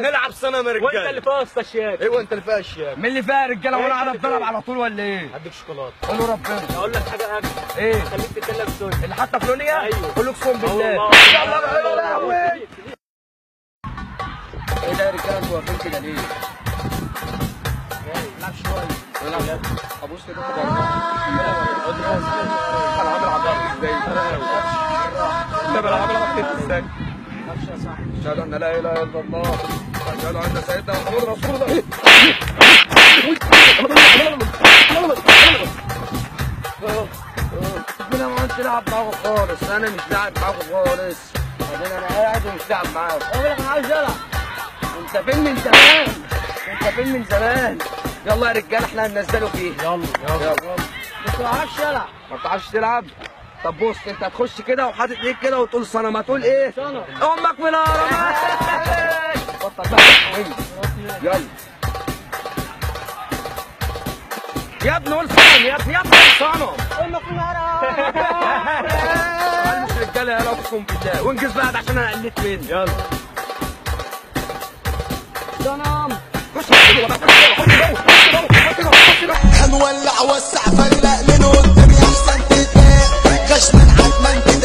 نلعب صنم رجاله. وانت اللي فيها الشياب. ايوه انت اللي فيها الشياب. مين اللي فيها رجاله وانا اعرف ضرب على طول ولا ايه؟ هديك شوكولاته. قولوا ربنا. اقول لك حاجه اجمل. ايه؟ خليك تتكلم سوري. اللي حاطه فلونيا؟ ايوه. قول له اقسم بالله. يلا يا لهوي. ايه ده يا رجاله انتوا واقفين كده ليه؟ العب شويه. العب. ابص كده انا عامل عضلات ازاي؟ انت بلعب ازاي؟ أشهد أن لا إله إلا الله أشهد أن سيدنا محمد رسول الله. أنا ما كنتش لاعب معاكم خالص، أنا مش لاعب معاكم خالص. بعدين أنا قاعد ومش لاعب معاكم. أنا عايز ألعب. أنت فين من زمان؟ أنت فين من زمان؟ يلا يا رجالة إحنا هننزلوا فيه. يلا. ما بتعرفش ألعب. ما بتعرفش تلعب؟ طب بص انت هتخش كده وحاطط ايديك كده وتقول صنم. هتقول ايه؟ صنم. امك من الهرمات. بطل بقى. يلا يا ابني قول صنم يا ابني. يا ابني قول صنم. امك من الهرمات. مش رجاله يلا اقسم بالله. وانجز بقى عشان انا قلت مني. يلا صنم. هنولع وسع فنلق من قدامي احسن تتلاقي غش من حجمك